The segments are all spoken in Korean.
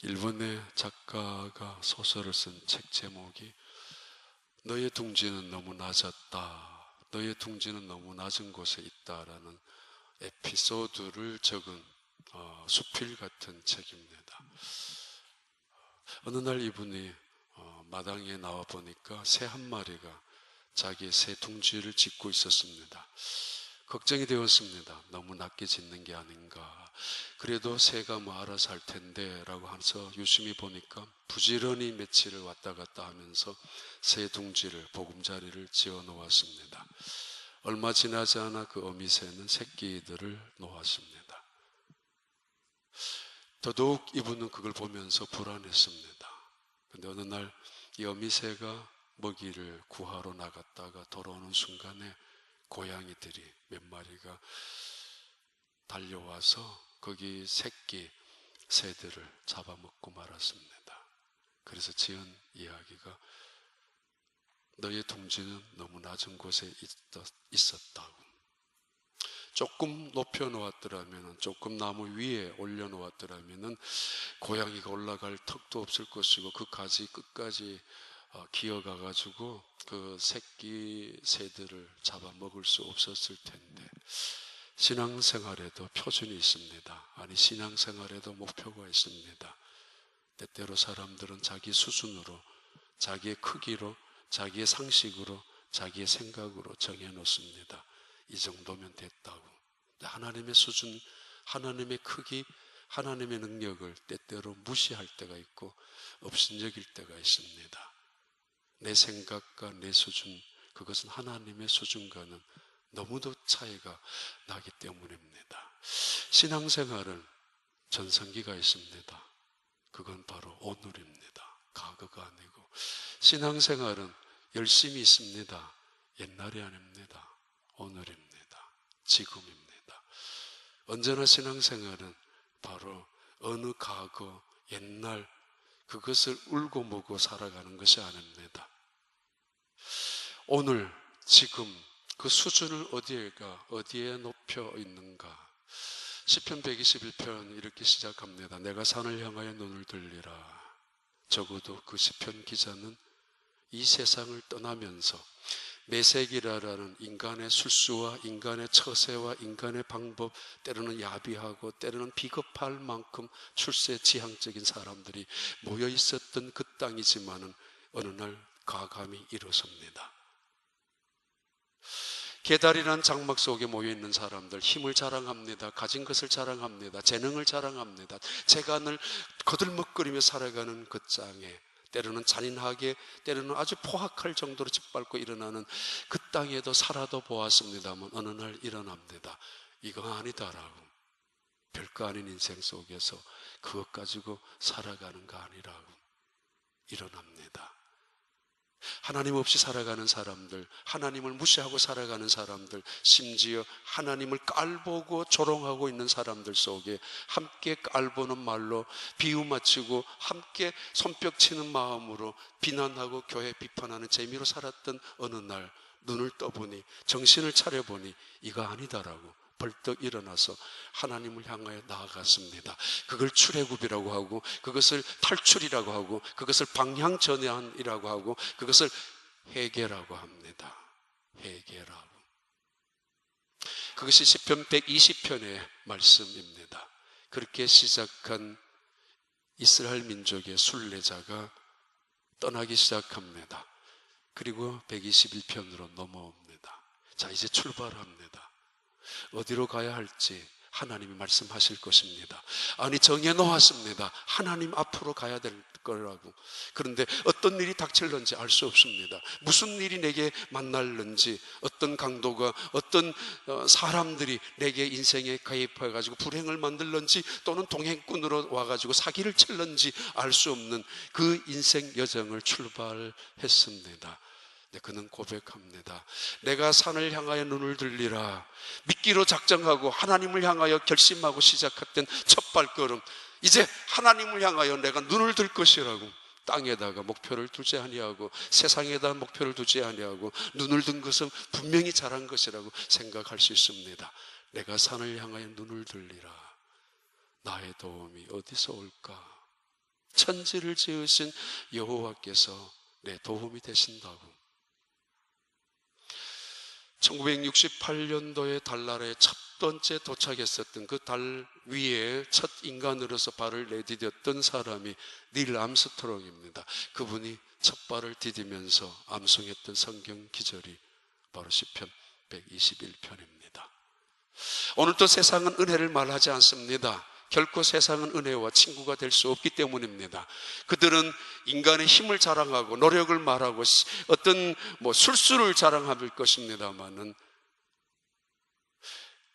일본의 작가가 소설을 쓴 책 제목이 너의 둥지는 너무 낮았다, 너의 둥지는 너무 낮은 곳에 있다라는 에피소드를 적은 수필 같은 책입니다. 어느 날 이분이 마당에 나와 보니까 새 한 마리가 자기의 새 둥지를 짓고 있었습니다. 걱정이 되었습니다. 너무 낮게 짓는 게 아닌가. 그래도 새가 뭐 알아서 할 텐데 라고 하면서 유심히 보니까 부지런히 며칠을 왔다 갔다 하면서 새 둥지를, 보금자리를 지어 놓았습니다. 얼마 지나지 않아 그 어미새는 새끼들을 놓았습니다. 더더욱 이분은 그걸 보면서 불안했습니다. 근데 어느 날 이 어미새가 먹이를 구하러 나갔다가 돌아오는 순간에 고양이들이 몇 마리가 달려와서 거기 새끼 새들을 잡아먹고 말았습니다. 그래서 지은 이야기가 너의 둥지는 너무 낮은 곳에 있었다고. 조금 높여 놓았더라면, 조금 나무 위에 올려 놓았더라면 고양이가 올라갈 턱도 없을 것이고 그 가지 끝까지 기어가 가지고 그 새끼 새들을 잡아먹을 수 없었을 텐데, 신앙생활에도 표준이 있습니다. 아니, 신앙생활에도 목표가 있습니다. 때때로 사람들은 자기 수준으로, 자기의 크기로, 자기의 상식으로, 자기의 생각으로 정해놓습니다. 이 정도면 됐다고. 하나님의 수준, 하나님의 크기, 하나님의 능력을 때때로 무시할 때가 있고 업신여길 때가 있습니다. 내 생각과 내 수준, 그것은 하나님의 수준과는 너무도 차이가 나기 때문입니다. 신앙생활은 전성기가 있습니다. 그건 바로 오늘입니다. 과거가 아니고. 신앙생활은 열심히 있습니다. 옛날이 아닙니다. 오늘입니다. 지금입니다. 언제나 신앙생활은 바로 어느 과거, 옛날, 그것을 울고 먹고 살아가는 것이 아닙니다. 오늘, 지금 그 수준을 어디에 높여 있는가. 시편 121편 이렇게 시작합니다. 내가 산을 향하여 눈을 들리라. 적어도 그 시편 기자는 이 세상을 떠나면서 메세기라라는 인간의 술수와 인간의 처세와 인간의 방법, 때로는 야비하고 때로는 비겁할 만큼 출세지향적인 사람들이 모여 있었던 그 땅이지만은 어느 날 가감이 일어섭니다. 계달이라는 장막 속에 모여있는 사람들, 힘을 자랑합니다. 가진 것을 자랑합니다. 재능을 자랑합니다. 재간을 거들먹거리며 살아가는 그 땅에, 때로는 잔인하게, 때로는 아주 포악할 정도로 짓밟고 일어나는 그 땅에도 살아도 보았습니다만 어느 날 일어납니다. 이거 아니다라고. 별거 아닌 인생 속에서 그것 가지고 살아가는 거 아니라고 일어납니다. 하나님 없이 살아가는 사람들, 하나님을 무시하고 살아가는 사람들, 심지어 하나님을 깔보고 조롱하고 있는 사람들 속에 함께 깔보는 말로 비유 맞추고 함께 손뼉치는 마음으로 비난하고 교회 비판하는 재미로 살았던 어느 날 눈을 떠보니, 정신을 차려보니 이거 아니다라고 벌떡 일어나서 하나님을 향하여 나아갔습니다. 그걸 출애굽이라고 하고, 그것을 탈출이라고 하고, 그것을 방향전환이라고 하고, 그것을 회개라고 합니다. 회개라고. 그것이 시편 120편의 말씀입니다. 그렇게 시작한 이스라엘 민족의 순례자가 떠나기 시작합니다. 그리고 121편으로 넘어옵니다. 자, 이제 출발합니다. 어디로 가야 할지 하나님이 말씀하실 것입니다. 아니, 정해놓았습니다. 하나님 앞으로 가야 될 거라고. 그런데 어떤 일이 닥칠는지 알 수 없습니다. 무슨 일이 내게 만날는지, 어떤 강도가, 어떤 사람들이 내게 인생에 가입해가지고 불행을 만들는지, 또는 동행꾼으로 와가지고 사기를 칠는지 알 수 없는 그 인생 여정을 출발했습니다. 그는 고백합니다. 내가 산을 향하여 눈을 들리라. 믿기로 작정하고 하나님을 향하여 결심하고 시작했던 첫 발걸음, 이제 하나님을 향하여 내가 눈을 들 것이라고. 땅에다가 목표를 두지 아니하고 세상에다 목표를 두지 아니하고 눈을 든 것은 분명히 잘한 것이라고 생각할 수 있습니다. 내가 산을 향하여 눈을 들리라. 나의 도움이 어디서 올까? 천지를 지으신 여호와께서 내 도움이 되신다고. 1968년도에 달나라에 첫 번째 도착했었던 그 달 위에 첫 인간으로서 발을 내디뎠던 사람이 닐 암스트롱입니다. 그분이 첫 발을 디디면서 암송했던 성경 기절이 바로 시편 121편입니다. 오늘도 세상은 은혜를 말하지 않습니다. 결코 세상은 은혜와 친구가 될 수 없기 때문입니다. 그들은 인간의 힘을 자랑하고 노력을 말하고 어떤 술수를 자랑할 것입니다만은,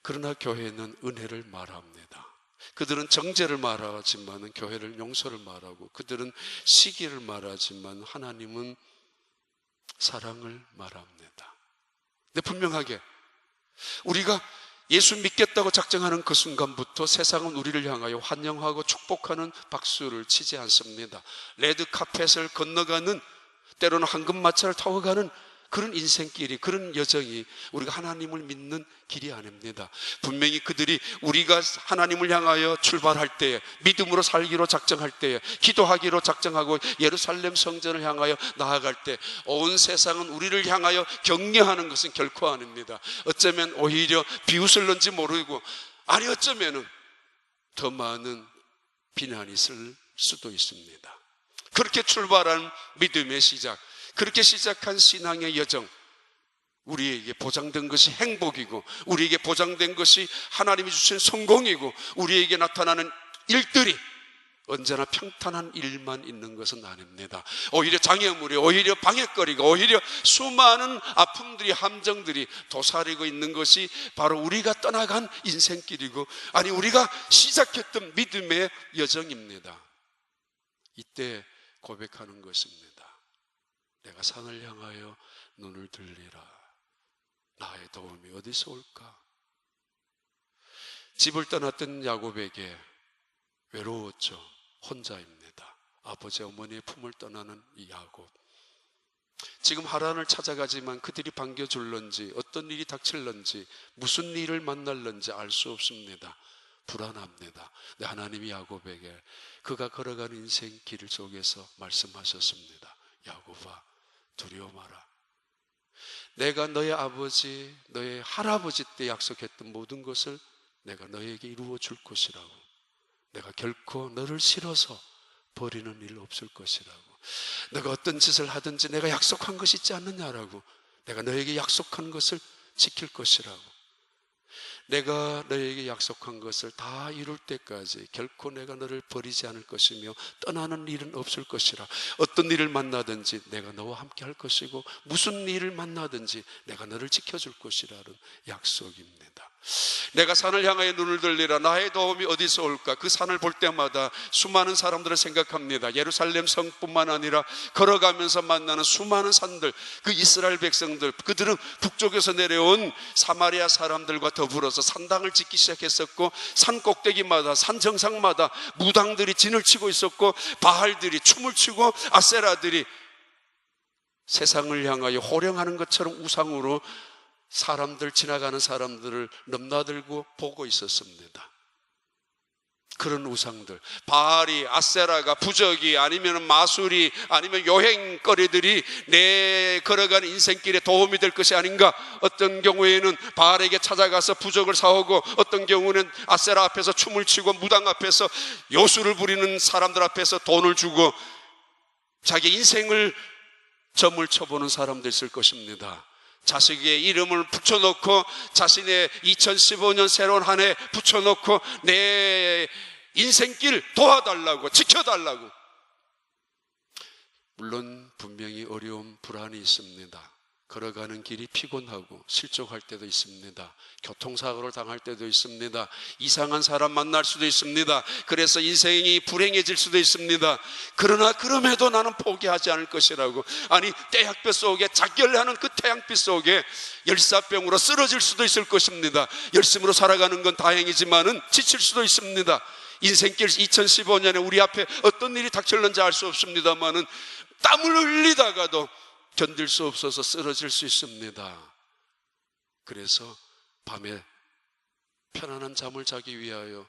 그러나 교회는 은혜를 말합니다. 그들은 정죄를 말하지만 교회를 용서를 말하고, 그들은 시기를 말하지만 하나님은 사랑을 말합니다. 근데 분명하게 우리가 예수 믿겠다고 작정하는 그 순간부터 세상은 우리를 향하여 환영하고 축복하는 박수를 치지 않습니다. 레드카펫을 건너가는, 때로는 황금마차를 타고 가는 그런 인생길이, 그런 여정이 우리가 하나님을 믿는 길이 아닙니다. 분명히 그들이 우리가 하나님을 향하여 출발할 때에, 믿음으로 살기로 작정할 때에, 기도하기로 작정하고 예루살렘 성전을 향하여 나아갈 때 온 세상은 우리를 향하여 격려하는 것은 결코 아닙니다. 어쩌면 오히려 비웃을는지 모르고, 아니 어쩌면 더 많은 비난이 있을 수도 있습니다. 그렇게 출발한 믿음의 시작, 그렇게 시작한 신앙의 여정, 우리에게 보장된 것이 행복이고, 우리에게 보장된 것이 하나님이 주신 성공이고, 우리에게 나타나는 일들이 언제나 평탄한 일만 있는 것은 아닙니다. 오히려 장애물이, 오히려 방해거리가, 오히려 수많은 아픔들이, 함정들이 도사리고 있는 것이 바로 우리가 떠나간 인생길이고, 아니 우리가 시작했던 믿음의 여정입니다. 이때 고백하는 것입니다. 내가 산을 향하여 눈을 들리라. 나의 도움이 어디서 올까? 집을 떠났던 야곱에게 외로웠죠. 혼자입니다. 아버지 어머니의 품을 떠나는 이 야곱. 지금 하란을 찾아가지만 그들이 반겨줄런지, 어떤 일이 닥칠런지, 무슨 일을 만날런지 알 수 없습니다. 불안합니다. 근데 하나님이 야곱에게 그가 걸어가는 인생 길 속에서 말씀하셨습니다. 야곱아, 두려워 마라. 내가 너의 아버지, 너의 할아버지 때 약속했던 모든 것을 내가 너에게 이루어 줄 것이라고. 내가 결코 너를 싫어서 버리는 일 없을 것이라고. 너가 어떤 짓을 하든지 내가 약속한 것이 있지 않느냐라고. 내가 너에게 약속한 것을 지킬 것이라고. 내가 너에게 약속한 것을 다 이룰 때까지 결코 내가 너를 버리지 않을 것이며 떠나는 일은 없을 것이라. 어떤 일을 만나든지 내가 너와 함께 할 것이고, 무슨 일을 만나든지 내가 너를 지켜줄 것이라는 약속입니다. 내가 산을 향하여 눈을 들리라. 나의 도움이 어디서 올까? 그 산을 볼 때마다 수많은 사람들을 생각합니다. 예루살렘 성뿐만 아니라 걸어가면서 만나는 수많은 산들, 그 이스라엘 백성들, 그들은 북쪽에서 내려온 사마리아 사람들과 더불어서 산당을 짓기 시작했었고, 산 꼭대기마다, 산 정상마다 무당들이 진을 치고 있었고, 바알들이 춤을 추고, 아세라들이 세상을 향하여 호령하는 것처럼 우상으로 사람들, 지나가는 사람들을 넘나들고 보고 있었습니다. 그런 우상들, 바알이, 아세라가, 부적이, 아니면 마술이, 아니면 요행거리들이 내 걸어가는 인생길에 도움이 될 것이 아닌가. 어떤 경우에는 바알에게 찾아가서 부적을 사오고, 어떤 경우는 아세라 앞에서 춤을 추고, 무당 앞에서 요술을 부리는 사람들 앞에서 돈을 주고 자기 인생을 점을 쳐보는 사람도 있을 것입니다. 자식의 이름을 붙여놓고, 자신의 2015년 새로운 한 해 붙여놓고 내 인생길 도와달라고, 지켜달라고. 물론 분명히 어려움, 불안이 있습니다. 걸어가는 길이 피곤하고 실족할 때도 있습니다. 교통사고를 당할 때도 있습니다. 이상한 사람 만날 수도 있습니다. 그래서 인생이 불행해질 수도 있습니다. 그러나 그럼에도 나는 포기하지 않을 것이라고. 아니, 태양빛 속에, 작별하는 그 태양빛 속에 열사병으로 쓰러질 수도 있을 것입니다. 열심으로 살아가는 건 다행이지만은 지칠 수도 있습니다. 인생길 2015년에 우리 앞에 어떤 일이 닥칠는지 알 수 없습니다만은 땀을 흘리다가도 견딜 수 없어서 쓰러질 수 있습니다. 그래서 밤에 편안한 잠을 자기 위하여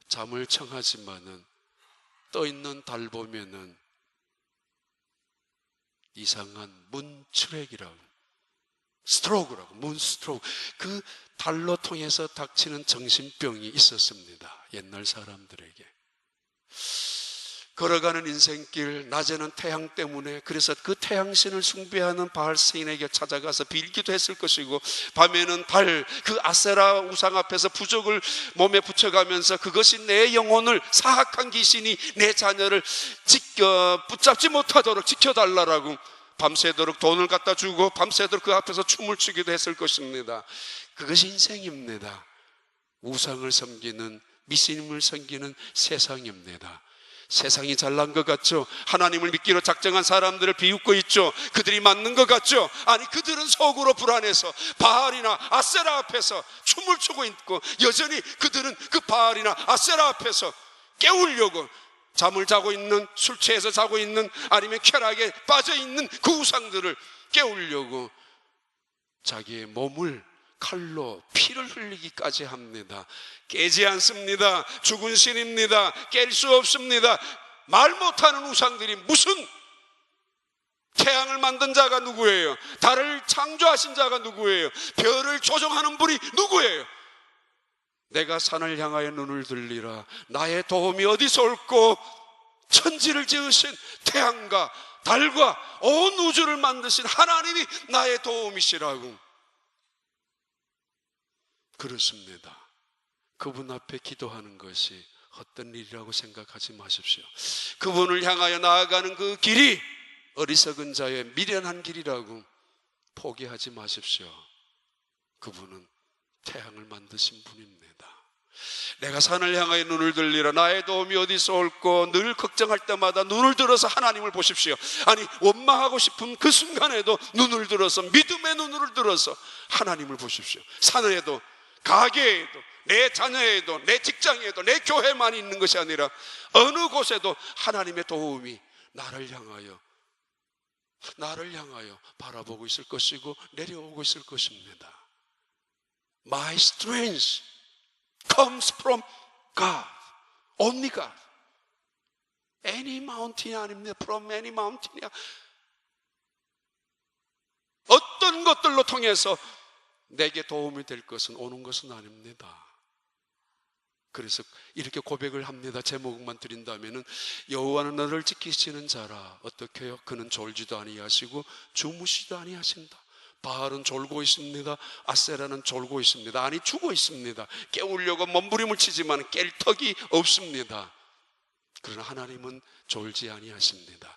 잠을 청하지만은 떠 있는 달 보면은 이상한 문출액이라고, 스트로크라고, 문스트로크. 그 달로 통해서 닥치는 정신병이 있었습니다. 옛날 사람들에게. 걸어가는 인생길, 낮에는 태양 때문에, 그래서 그 태양신을 숭배하는 바알 스인에게 찾아가서 빌기도 했을 것이고, 밤에는 달, 그 아세라 우상 앞에서 부적을 몸에 붙여가면서 그것이 내 영혼을, 사악한 귀신이 내 자녀를 붙잡지 못하도록 지켜달라라고 밤새도록 돈을 갖다 주고 밤새도록 그 앞에서 춤을 추기도 했을 것입니다. 그것이 인생입니다. 우상을 섬기는, 미신임을 섬기는 세상입니다. 세상이 잘난 것 같죠? 하나님을 믿기로 작정한 사람들을 비웃고 있죠? 그들이 맞는 것 같죠? 아니, 그들은 속으로 불안해서 바알이나 아세라 앞에서 춤을 추고 있고, 여전히 그들은 그 바알이나 아세라 앞에서 깨우려고 잠을 자고 있는, 술 취해서 자고 있는, 아니면 쾌락에 빠져 있는 그 우상들을 깨우려고 자기의 몸을 칼로 피를 흘리기까지 합니다. 깨지 않습니다. 죽은 신입니다. 깰 수 없습니다. 말 못하는 우상들이 무슨, 태양을 만든 자가 누구예요? 달을 창조하신 자가 누구예요? 별을 조종하는 분이 누구예요? 내가 산을 향하여 눈을 들리라. 나의 도움이 어디서 올꼬? 천지를 지으신 태양과 달과 온 우주를 만드신 하나님이 나의 도움이시라고. 그렇습니다. 그분 앞에 기도하는 것이 헛된 일이라고 생각하지 마십시오. 그분을 향하여 나아가는 그 길이 어리석은 자의 미련한 길이라고 포기하지 마십시오. 그분은 태양을 만드신 분입니다. 내가 산을 향하여 눈을 들리라. 나의 도움이 어디서 올꼬? 늘 걱정할 때마다 눈을 들어서 하나님을 보십시오. 아니, 원망하고 싶은 그 순간에도 눈을 들어서, 믿음의 눈을 들어서 하나님을 보십시오. 산에도, 가게에도, 내 자녀에도, 내 직장에도, 내 교회만 있는 것이 아니라 어느 곳에도 하나님의 도움이 나를 향하여 바라보고 있을 것이고 내려오고 있을 것입니다. My strength comes from God. Only God. Any mountain 아닙니다. From any mountain이야. 어떤 것들로 통해서 내게 도움이 될 것은, 오는 것은 아닙니다. 그래서 이렇게 고백을 합니다. 제목만 드린다면은, 여호와는 너를 지키시는 자라. 어떻게 해요? 그는 졸지도 아니하시고 주무시도 아니하신다. 바알은 졸고 있습니다. 아세라는 졸고 있습니다. 아니, 죽어 있습니다. 깨우려고 몸부림을 치지만 깰 턱이 없습니다. 그러나 하나님은 졸지 아니하십니다.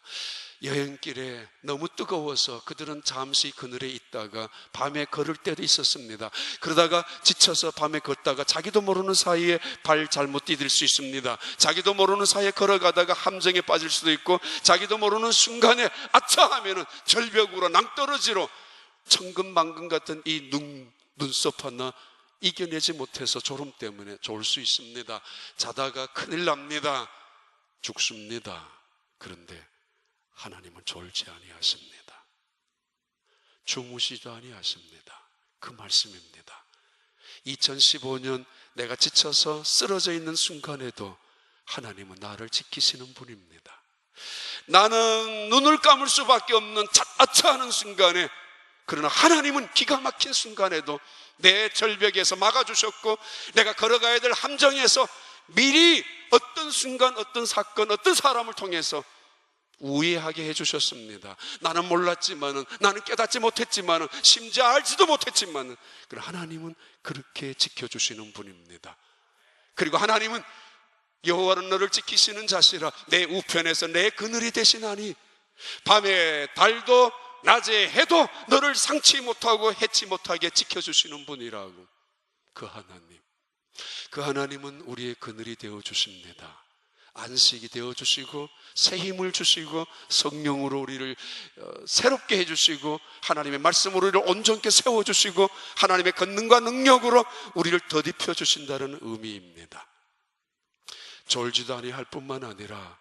여행길에 너무 뜨거워서 그들은 잠시 그늘에 있다가 밤에 걸을 때도 있었습니다. 그러다가 지쳐서 밤에 걷다가 자기도 모르는 사이에 발 잘못 디딜 수 있습니다. 자기도 모르는 사이에 걸어가다가 함정에 빠질 수도 있고, 자기도 모르는 순간에 아차 하면은 절벽으로, 낭떠러지로, 천근만근 같은 이 눈썹 하나 이겨내지 못해서 졸음 때문에 졸 수 있습니다. 자다가 큰일 납니다. 죽습니다. 그런데 하나님은 졸지 아니하십니다. 주무시도 아니하십니다. 그 말씀입니다. 2015년 내가 지쳐서 쓰러져 있는 순간에도 하나님은 나를 지키시는 분입니다. 나는 눈을 감을 수밖에 없는 아차하는 순간에, 그러나 하나님은 기가 막힌 순간에도 내 절벽에서 막아주셨고, 내가 걸어가야 될 함정에서 미리 어떤 순간, 어떤 사건, 어떤 사람을 통해서 우회하게 해주셨습니다. 나는 몰랐지만은, 나는 깨닫지 못했지만은, 심지어 알지도 못했지만은, 그러나 하나님은 그렇게 지켜주시는 분입니다. 그리고 하나님은 여호와는 너를 지키시는 자시라. 내 우편에서 내 그늘이 되시나니, 밤에 달도 낮에 해도 너를 상치 못하고 해치 못하게 지켜주시는 분이라고. 그 하나님은 우리의 그늘이 되어주십니다. 안식이 되어주시고 새 힘을 주시고 성령으로 우리를 새롭게 해주시고 하나님의 말씀으로 우리를 온전케 세워주시고 하나님의 권능과 능력으로 우리를 더딥혀 주신다는 의미입니다. 졸지도 아니할 뿐만 아니라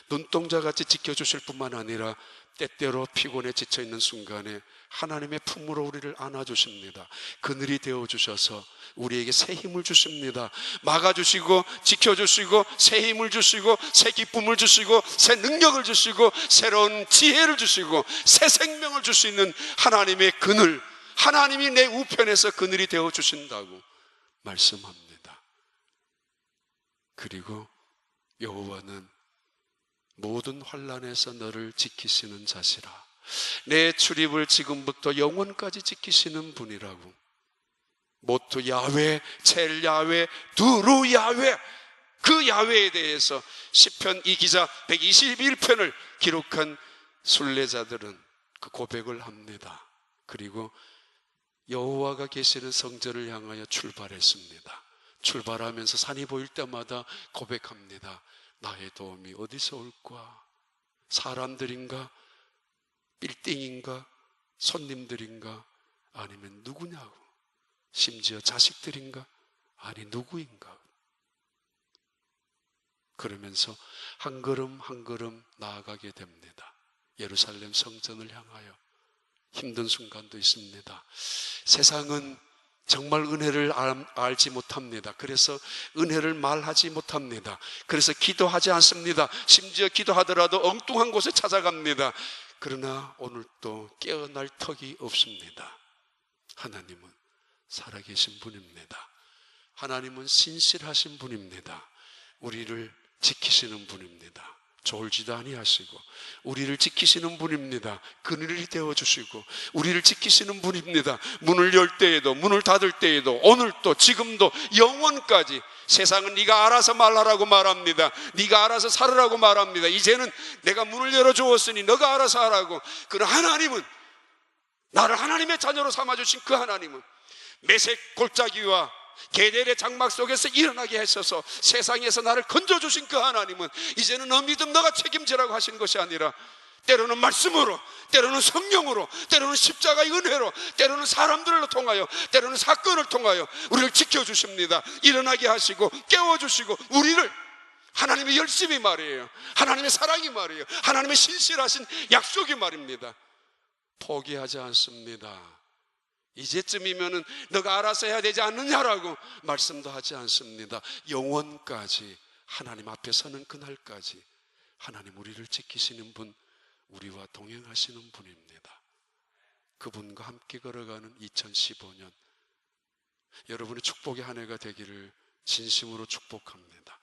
눈동자같이 지켜주실 뿐만 아니라 때때로 피곤해 지쳐있는 순간에 하나님의 품으로 우리를 안아주십니다. 그늘이 되어주셔서 우리에게 새 힘을 주십니다. 막아주시고 지켜주시고 새 힘을 주시고 새 기쁨을 주시고 새 능력을 주시고 새로운 지혜를 주시고 새 생명을 줄 수 있는 하나님의 그늘, 하나님이 내 우편에서 그늘이 되어주신다고 말씀합니다. 그리고 여호와는 모든 환난에서 너를 지키시는 자시라. 내 출입을 지금부터 영원까지 지키시는 분이라고. 모투 야훼, 첼 야훼, 두루 야훼, 그 야훼에 대해서 시편 이 기자 121편을 기록한 순례자들은 그 고백을 합니다. 그리고 여호와가 계시는 성전을 향하여 출발했습니다. 출발하면서 산이 보일 때마다 고백합니다. 나의 도움이 어디서 올까? 사람들인가? 빌딩인가? 손님들인가? 아니면 누구냐고? 심지어 자식들인가? 아니 누구인가? 그러면서 한 걸음 한 걸음 나아가게 됩니다. 예루살렘 성전을 향하여. 힘든 순간도 있습니다. 세상은 정말 은혜를 알지 못합니다. 그래서 은혜를 말하지 못합니다. 그래서 기도하지 않습니다. 심지어 기도하더라도 엉뚱한 곳에 찾아갑니다. 그러나 오늘 또 깨어날 턱이 없습니다. 하나님은 살아계신 분입니다. 하나님은 신실하신 분입니다. 우리를 지키시는 분입니다. 졸지도 아니하시고 우리를 지키시는 분입니다. 그늘이 되어주시고 우리를 지키시는 분입니다. 문을 열 때에도 문을 닫을 때에도 오늘도 지금도 영원까지. 세상은 네가 알아서 말하라고 말합니다. 네가 알아서 살으라고 말합니다. 이제는 내가 문을 열어주었으니 너가 알아서 하라고. 그러나 하나님은, 나를 하나님의 자녀로 삼아주신 그 하나님은 메색 골짜기와 게델의 장막 속에서 일어나게 하셔서 세상에서 나를 건져주신 그 하나님은 이제는 너 믿음 너가 책임지라고 하신 것이 아니라 때로는 말씀으로, 때로는 성령으로, 때로는 십자가의 은혜로, 때로는 사람들을 통하여, 때로는 사건을 통하여 우리를 지켜주십니다. 일어나게 하시고 깨워주시고 우리를, 하나님의 열심이 말이에요, 하나님의 사랑이 말이에요, 하나님의 신실하신 약속이 말입니다. 포기하지 않습니다. 이제쯤이면은 너가 알아서 해야 되지 않느냐라고 말씀도 하지 않습니다. 영원까지 하나님 앞에 서는 그날까지 하나님 우리를 지키시는 분, 우리와 동행하시는 분입니다. 그분과 함께 걸어가는 2015년 여러분의 축복의 한 해가 되기를 진심으로 축복합니다.